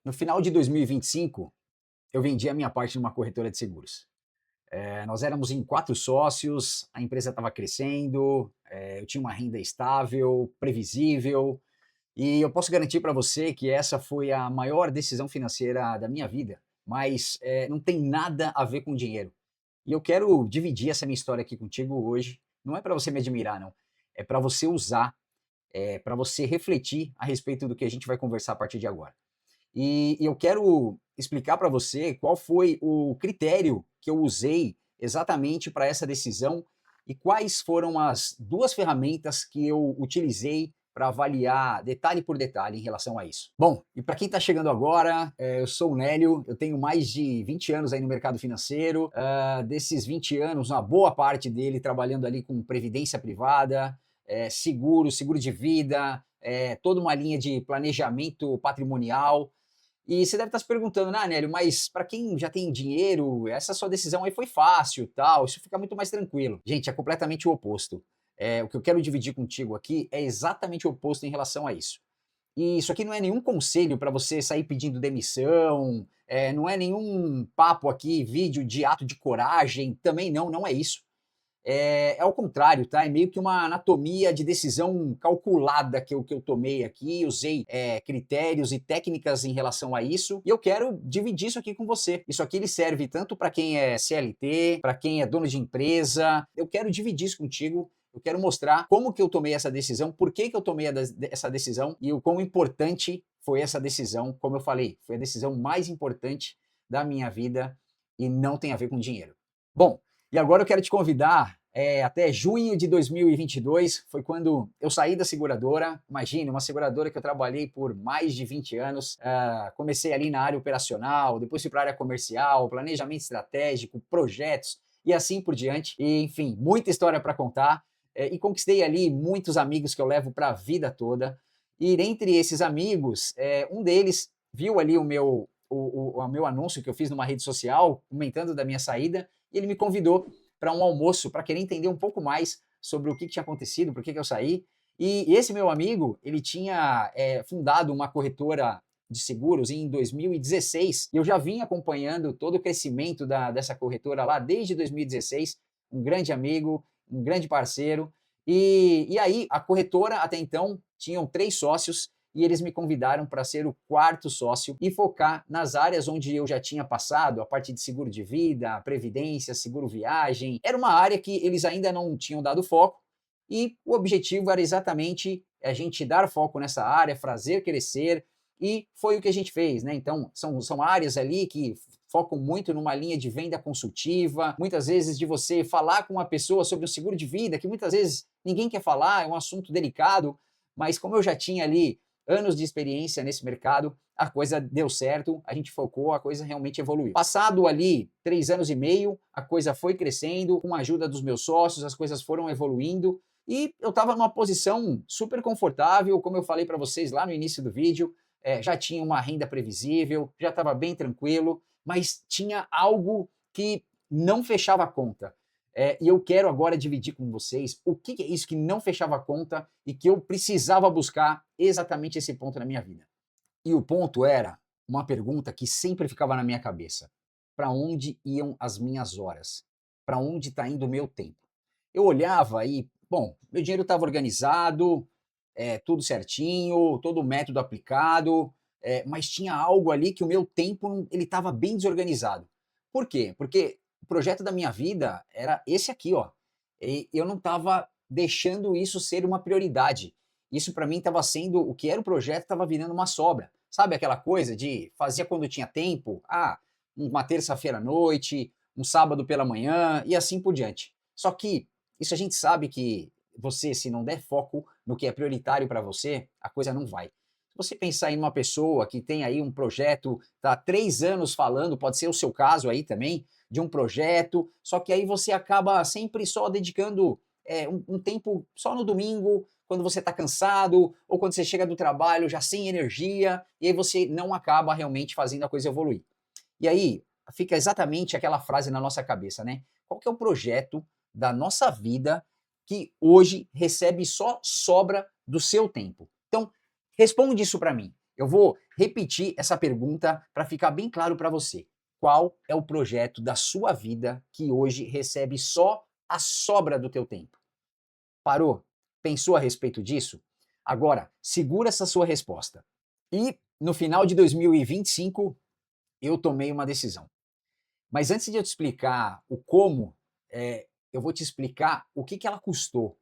No final de 2025, eu vendi a minha parte numa corretora de seguros. Nós éramos em 4 sócios, a empresa estava crescendo, eu tinha uma renda estável, previsível, e eu posso garantir para você que essa foi a maior decisão financeira da minha vida, mas, não tem nada a ver com dinheiro. E eu quero dividir essa minha história aqui contigo hoje, não é para você me admirar não, é para você usar, para você refletir a respeito do que a gente vai conversar a partir de agora. E eu quero explicar para você qual foi o critério que eu usei exatamente para essa decisão e quais foram as 2 ferramentas que eu utilizei para avaliar detalhe por detalhe em relação a isso. Bom, e para quem está chegando agora, eu sou o Nélio, eu tenho mais de 20 anos aí no mercado financeiro, desses 20 anos, uma boa parte dele trabalhando ali com previdência privada, seguro de vida, toda uma linha de planejamento patrimonial, e você deve estar se perguntando, ah, Nélio, mas para quem já tem dinheiro, essa sua decisão aí foi fácil, tal, isso fica muito mais tranquilo. Gente, é completamente o oposto. O que eu quero dividir contigo aqui é exatamente o oposto em relação a isso. E isso aqui não é nenhum conselho para você sair pedindo demissão, não é nenhum papo aqui, vídeo de ato de coragem, também não, não é isso. É ao contrário, tá? É meio que uma anatomia de decisão calculada que eu tomei aqui, usei critérios e técnicas em relação a isso, e eu quero dividir isso aqui com você. Isso aqui ele serve tanto para quem é CLT, para quem é dono de empresa. Eu quero dividir isso contigo. Eu quero mostrar como que eu tomei essa decisão, por que que eu tomei essa decisão e o quão importante foi essa decisão. Como eu falei, foi a decisão mais importante da minha vida e não tem a ver com dinheiro. Bom, e agora eu quero te convidar, até junho de 2022, foi quando eu saí da seguradora. Imagine, uma seguradora que eu trabalhei por mais de 20 anos. Comecei ali na área operacional, depois fui para a área comercial, planejamento estratégico, projetos e assim por diante. E, enfim, muita história para contar. E conquistei ali muitos amigos que eu levo para a vida toda. E dentre esses amigos, um deles viu ali o meu anúncio que eu fiz numa rede social, comentando da minha saída, e ele me convidou para um almoço, para querer entender um pouco mais sobre o que tinha acontecido, por que eu saí. E esse meu amigo, ele tinha fundado uma corretora de seguros em 2016, e eu já vim acompanhando todo o crescimento dessa corretora lá desde 2016, um grande amigo, um grande parceiro. E aí, a corretora, até então, tinham 3 sócios, e eles me convidaram para ser o 4º sócio e focar nas áreas onde eu já tinha passado, a parte de seguro de vida, previdência, seguro viagem. Era uma área que eles ainda não tinham dado foco e o objetivo era exatamente a gente dar foco nessa área, fazer crescer, e foi o que a gente fez, né? Então, são áreas ali que focam muito numa linha de venda consultiva, muitas vezes de você falar com uma pessoa sobre o seguro de vida, que muitas vezes ninguém quer falar, é um assunto delicado, mas como eu já tinha ali anos de experiência nesse mercado, a coisa deu certo, a gente focou, a coisa realmente evoluiu. Passado ali 3 anos e meio, a coisa foi crescendo, com a ajuda dos meus sócios, as coisas foram evoluindo, e eu estava numa posição super confortável, como eu falei para vocês lá no início do vídeo, já tinha uma renda previsível, já estava bem tranquilo, mas tinha algo que não fechava a conta. E eu quero agora dividir com vocês o que é isso que não fechava a conta e que eu precisava buscar exatamente esse ponto na minha vida. E o ponto era uma pergunta que sempre ficava na minha cabeça: para onde iam as minhas horas? Para onde está indo o meu tempo? Eu olhava e, bom, meu dinheiro estava organizado, tudo certinho, todo o método aplicado, mas tinha algo ali que o meu tempo ele estava bem desorganizado. Por quê? Porque o projeto da minha vida era esse aqui, ó. E eu não estava deixando isso ser uma prioridade. Isso para mim estava sendo o que era o projeto, estava virando uma sobra. Sabe aquela coisa de fazia quando tinha tempo? Uma terça-feira à noite, um sábado pela manhã e assim por diante. Só que isso a gente sabe que você, se não der foco no que é prioritário para você, a coisa não vai. Se você pensar em uma pessoa que tem aí um projeto, está há 3 anos falando, pode ser o seu caso aí também, de um projeto, só que aí você acaba sempre só dedicando um tempo só no domingo, quando você está cansado, ou quando você chega do trabalho já sem energia, e aí você não acaba realmente fazendo a coisa evoluir. E aí fica exatamente aquela frase na nossa cabeça, né? Qual que é o projeto da nossa vida que hoje recebe só sobra do seu tempo? Então, responde isso para mim. Eu vou repetir essa pergunta para ficar bem claro para você. Qual é o projeto da sua vida que hoje recebe só a sobra do teu tempo? Parou? Pensou a respeito disso? Agora, segura essa sua resposta. E no final de 2025, eu tomei uma decisão. Mas antes de eu te explicar o como, eu vou te explicar o que ela custou.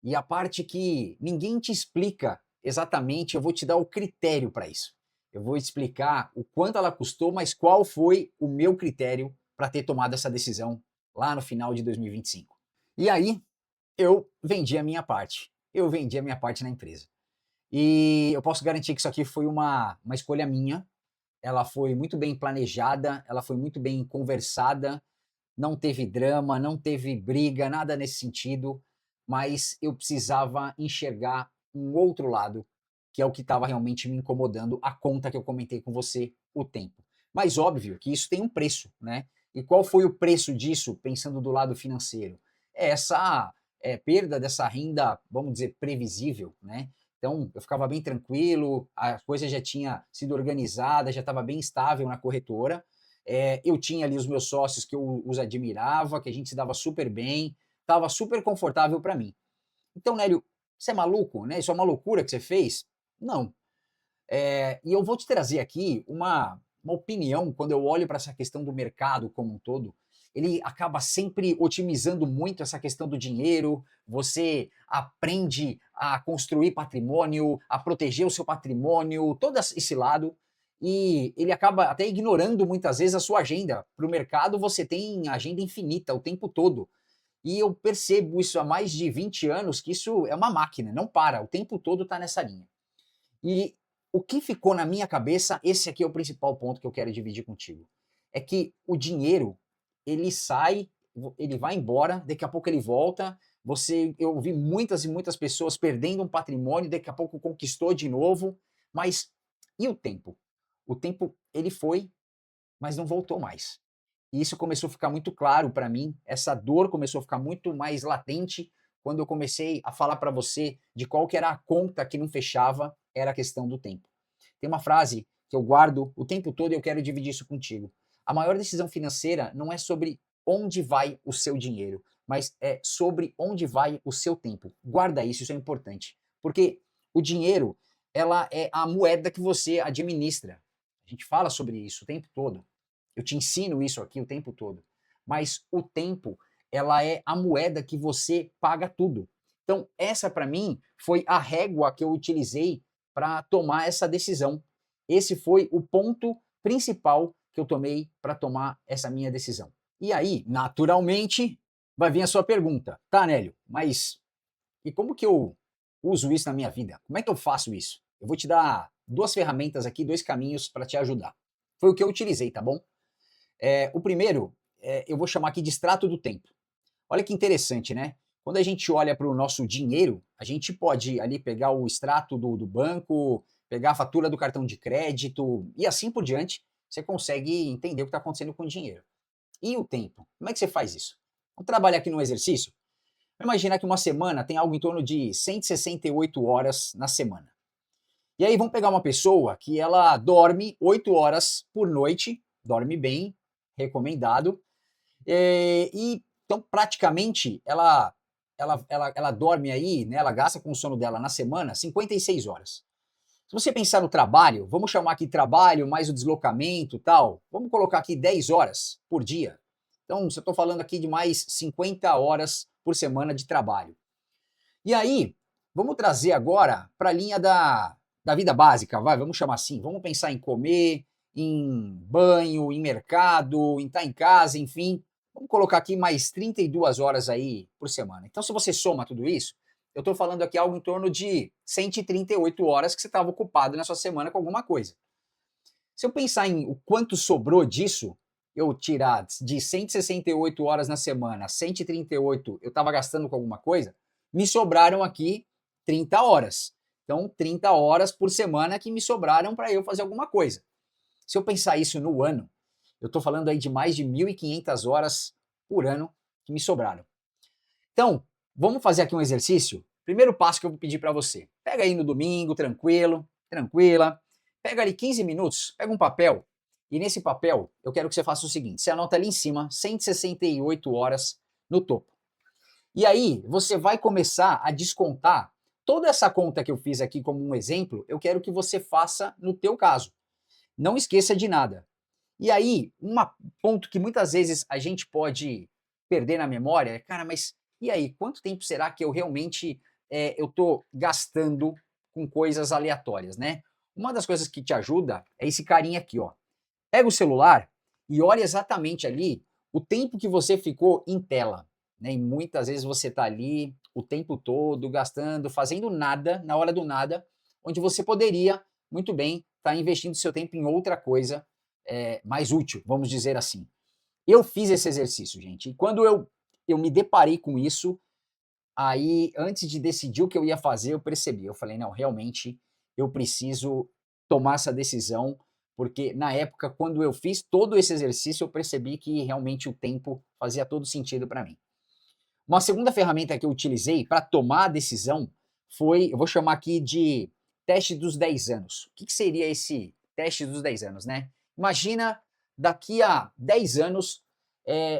E a parte que ninguém te explica exatamente, eu vou te dar o critério para isso. Eu vou te explicar o quanto ela custou, mas qual foi o meu critério para ter tomado essa decisão lá no final de 2025. E aí, eu vendi a minha parte. Eu vendi a minha parte na empresa. E eu posso garantir que isso aqui foi uma escolha minha. Ela foi muito bem planejada, ela foi muito bem conversada, não teve drama, não teve briga, nada nesse sentido, mas eu precisava enxergar um outro lado, que é o que estava realmente me incomodando, a conta que eu comentei com você, o tempo. Mas óbvio que isso tem um preço, né? E qual foi o preço disso, pensando do lado financeiro? É essa perda dessa renda, vamos dizer, previsível, né? Então, eu ficava bem tranquilo, a coisa já tinha sido organizada, já estava bem estável na corretora, eu tinha ali os meus sócios que eu os admirava, que a gente se dava super bem, estava super confortável para mim. Então, Nélio, você é maluco, né? Isso é uma loucura que você fez? Não. E eu vou te trazer aqui uma opinião, quando eu olho para essa questão do mercado como um todo, ele acaba sempre otimizando muito essa questão do dinheiro, você aprende a construir patrimônio, a proteger o seu patrimônio, todo esse lado, e ele acaba até ignorando muitas vezes a sua agenda. Para o mercado você tem agenda infinita o tempo todo. E eu percebo isso há mais de 20 anos, que isso é uma máquina, não para, o tempo todo está nessa linha. E o que ficou na minha cabeça, esse aqui é o principal ponto que eu quero dividir contigo, é que o dinheiro, ele sai, ele vai embora, daqui a pouco ele volta, eu vi muitas e muitas pessoas perdendo um patrimônio, daqui a pouco conquistou de novo, mas e o tempo? O tempo, ele foi, mas não voltou mais. E isso começou a ficar muito claro para mim, essa dor começou a ficar muito mais latente quando eu comecei a falar para você de qual que era a conta que não fechava, era a questão do tempo. Tem uma frase que eu guardo o tempo todo e eu quero dividir isso contigo. A maior decisão financeira não é sobre onde vai o seu dinheiro, mas é sobre onde vai o seu tempo. Guarda isso, isso é importante. Porque o dinheiro, ela é a moeda que você administra. A gente fala sobre isso o tempo todo. Eu te ensino isso aqui o tempo todo. Mas o tempo, ela é a moeda que você paga tudo. Então, essa para mim foi a régua que eu utilizei para tomar essa decisão. Esse foi o ponto principal que eu tomei para tomar essa minha decisão. E aí, naturalmente, vai vir a sua pergunta. Tá, Nélio, mas e como que eu uso isso na minha vida? Como é que eu faço isso? Eu vou te dar duas ferramentas aqui, dois caminhos para te ajudar. Foi o que eu utilizei, tá bom? O primeiro, eu vou chamar aqui de extrato do tempo. Olha que interessante, né? Quando a gente olha para o nosso dinheiro, a gente pode ali pegar o extrato do banco, pegar a fatura do cartão de crédito e assim por diante, você consegue entender o que está acontecendo com o dinheiro. E o tempo? Como é que você faz isso? Vamos trabalhar aqui no exercício? Imagina que uma semana tem algo em torno de 168 horas na semana. E aí vamos pegar uma pessoa que ela dorme 8 horas por noite, dorme bem, recomendado, e então praticamente ela dorme aí, né, ela gasta com o sono dela na semana 56 horas. Se você pensar no trabalho, vamos chamar aqui trabalho mais o deslocamento e tal, vamos colocar aqui 10 horas por dia. Então, se eu estou falando aqui de mais 50 horas por semana de trabalho. E aí, vamos trazer agora para a linha da vida básica, vai, vamos chamar assim. Vamos pensar em comer, em banho, em mercado, em estar em casa, enfim. Vamos colocar aqui mais 32 horas aí por semana. Então, se você soma tudo isso, eu estou falando aqui algo em torno de 138 horas que você estava ocupado na sua semana com alguma coisa. Se eu pensar em o quanto sobrou disso, eu tirar de 168 horas na semana, 138 eu estava gastando com alguma coisa, me sobraram aqui 30 horas. Então, 30 horas por semana que me sobraram para eu fazer alguma coisa. Se eu pensar isso no ano, eu estou falando aí de mais de 1.500 horas por ano que me sobraram. Então, vamos fazer aqui um exercício? Primeiro passo que eu vou pedir para você. Pega aí no domingo, tranquilo, tranquila, Pega ali 15 minutos, pega um papel, e nesse papel eu quero que você faça o seguinte, você anota ali em cima 168 horas no topo. E aí você vai começar a descontar toda essa conta que eu fiz aqui como um exemplo, eu quero que você faça no teu caso. Não esqueça de nada. E aí, um ponto que muitas vezes a gente pode perder na memória é, cara, mas e aí, quanto tempo será que eu realmente eu estou gastando com coisas aleatórias, né? Uma das coisas que te ajuda é esse carinha aqui, ó. Pega o celular e olha exatamente ali o tempo que você ficou em tela, né? E muitas vezes você está ali o tempo todo gastando, fazendo nada, na hora do nada, onde você poderia muito bem estar investindo seu tempo em outra coisa mais útil, vamos dizer assim. Eu fiz esse exercício, gente, e quando eu me deparei com isso, aí antes de decidir o que eu ia fazer, eu percebi, eu falei, não, realmente eu preciso tomar essa decisão, porque na época, quando eu fiz todo esse exercício, eu percebi que realmente o tempo fazia todo sentido para mim. Uma segunda ferramenta que eu utilizei para tomar a decisão foi, eu vou chamar aqui de teste dos 10 anos. O que seria esse teste dos 10 anos, né? Imagina daqui a 10 anos,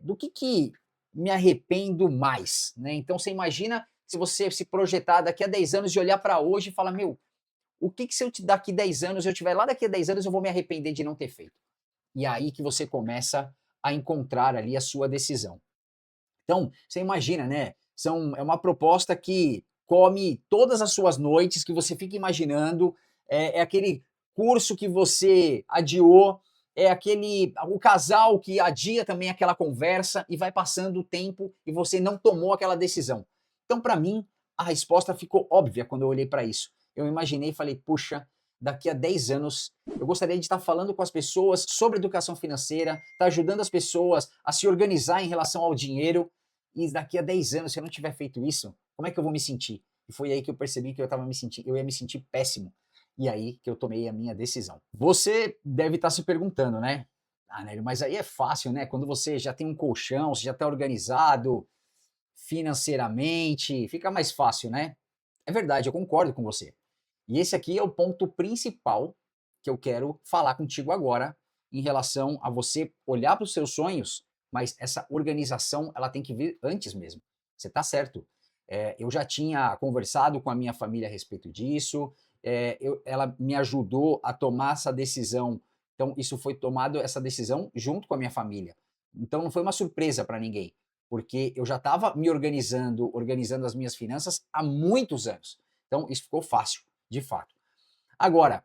do que me arrependo mais, né? Então você imagina se você se projetar daqui a 10 anos e olhar para hoje e falar, meu, o que se eu daqui 10 anos, eu tiver lá daqui a 10 anos, eu vou me arrepender de não ter feito. E é aí que você começa a encontrar ali a sua decisão. Então, você imagina, né? É uma proposta que come todas as suas noites, que você fica imaginando, é aquele curso que você adiou, é aquele o casal que adia também aquela conversa e vai passando o tempo e você não tomou aquela decisão. Então, para mim, a resposta ficou óbvia quando eu olhei para isso. Eu imaginei e falei, puxa, daqui a 10 anos eu gostaria de estar falando com as pessoas sobre educação financeira, estar ajudando as pessoas a se organizar em relação ao dinheiro. E daqui a 10 anos, se eu não tiver feito isso, como é que eu vou me sentir? E foi aí que eu percebi que eu ia me sentir péssimo. E aí que eu tomei a minha decisão. Você deve estar se perguntando, né? Ah, Nélio, mas aí é fácil, né? Quando você já tem um colchão, você já está organizado financeiramente, fica mais fácil, né? É verdade, eu concordo com você. E esse aqui é o ponto principal que eu quero falar contigo agora em relação a você olhar para os seus sonhos, mas essa organização ela tem que vir antes mesmo. Você está certo. Eu já tinha conversado com a minha família a respeito disso, ela me ajudou a tomar essa decisão. Então, isso foi tomado, essa decisão, junto com a minha família. Então, não foi uma surpresa para ninguém, porque eu já estava me organizando as minhas finanças há muitos anos. Então, isso ficou fácil de fato. Agora,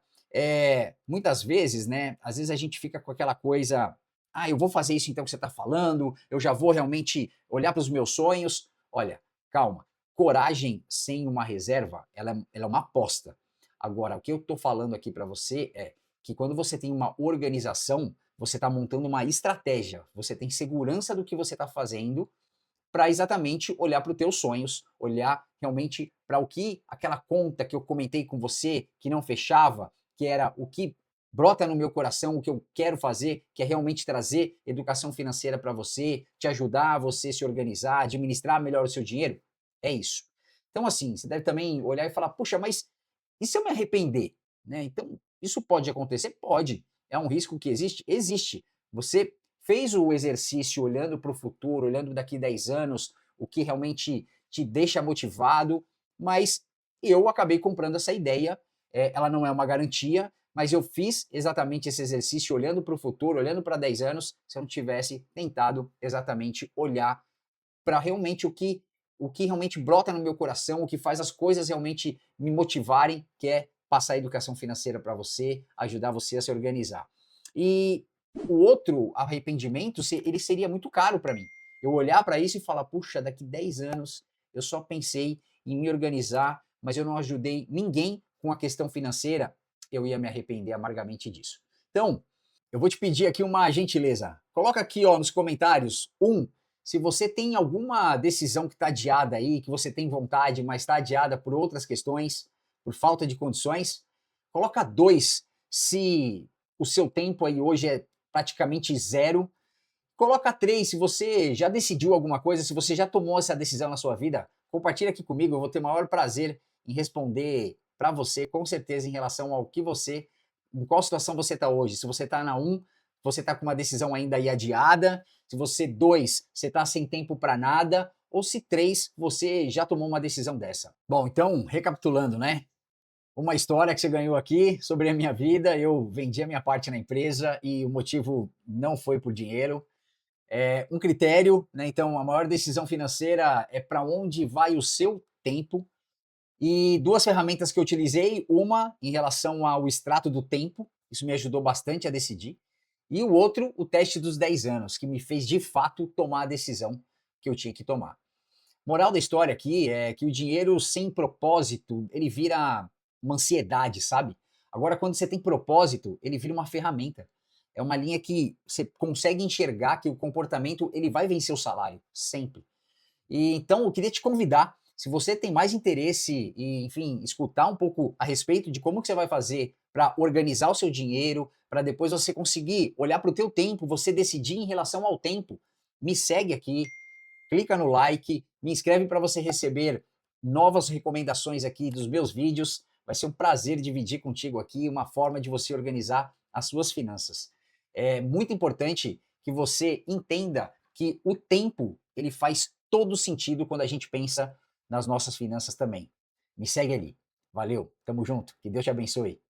muitas vezes, né, às vezes a gente fica com aquela coisa, ah, eu vou fazer isso então que você está falando, eu já vou realmente olhar para os meus sonhos. Olha, calma, coragem sem uma reserva, ela é uma aposta. Agora, o que eu estou falando aqui para você é que quando você tem uma organização, você está montando uma estratégia, você tem segurança do que você está fazendo para exatamente olhar para os teus sonhos, olhar realmente para o que aquela conta que eu comentei com você que não fechava, que era o que brota no meu coração, o que eu quero fazer, que é realmente trazer educação financeira para você, te ajudar a você se organizar, administrar melhor o seu dinheiro. É isso. Então, assim, você deve também olhar e falar: puxa, mas e se eu me arrepender? Né? Então, isso pode acontecer? Pode. É um risco que existe? Existe. Você fez o exercício olhando para o futuro, olhando daqui 10 anos, o que realmente te deixa motivado, mas eu acabei comprando essa ideia, ela não é uma garantia, mas eu fiz exatamente esse exercício olhando para o futuro, olhando para 10 anos, se eu não tivesse tentado exatamente olhar para realmente o que realmente brota no meu coração, o que faz as coisas realmente me motivarem, que é passar a educação financeira para você, ajudar você a se organizar. E o outro arrependimento, ele seria muito caro para mim. Eu olhar para isso e falar, puxa, daqui 10 anos eu só pensei em me organizar, mas eu não ajudei ninguém com a questão financeira, eu ia me arrepender amargamente disso. Então, eu vou te pedir aqui uma gentileza. Coloca aqui ó, nos comentários, se você tem alguma decisão que está adiada aí, que você tem vontade, mas está adiada por outras questões, por falta de condições. Coloca 2, se o seu tempo aí hoje é praticamente zero. Coloca 3, se você já decidiu alguma coisa, se você já tomou essa decisão na sua vida, compartilha aqui comigo, eu vou ter o maior prazer em responder para você, com certeza, em relação ao que você em qual situação você está hoje. Se você está na 1, você está com uma decisão ainda aí adiada. Se você 2, você está sem tempo para nada. Ou se 3, você já tomou uma decisão dessa. Bom, então, recapitulando, né? Uma história que você ganhou aqui sobre a minha vida. Eu vendi a minha parte na empresa e o motivo não foi por dinheiro. Um critério, né? Então, a maior decisão financeira é para onde vai o seu tempo. E duas ferramentas que eu utilizei, uma em relação ao extrato do tempo, isso me ajudou bastante a decidir, e o outro, o teste dos 10 anos, que me fez de fato tomar a decisão que eu tinha que tomar. Moral da história aqui é que o dinheiro sem propósito, ele vira uma ansiedade, sabe? Agora, quando você tem propósito, ele vira uma ferramenta. É uma linha que você consegue enxergar que o comportamento ele vai vencer o salário, sempre. E então eu queria te convidar, se você tem mais interesse e, enfim, escutar um pouco a respeito de como que você vai fazer para organizar o seu dinheiro, para depois você conseguir olhar para o teu tempo, você decidir em relação ao tempo, me segue aqui, clica no like, me inscreve para você receber novas recomendações aqui dos meus vídeos. Vai ser um prazer dividir contigo aqui uma forma de você organizar as suas finanças. É muito importante que você entenda que o tempo ele faz todo sentido quando a gente pensa nas nossas finanças também. Me segue ali. Valeu, tamo junto. Que Deus te abençoe.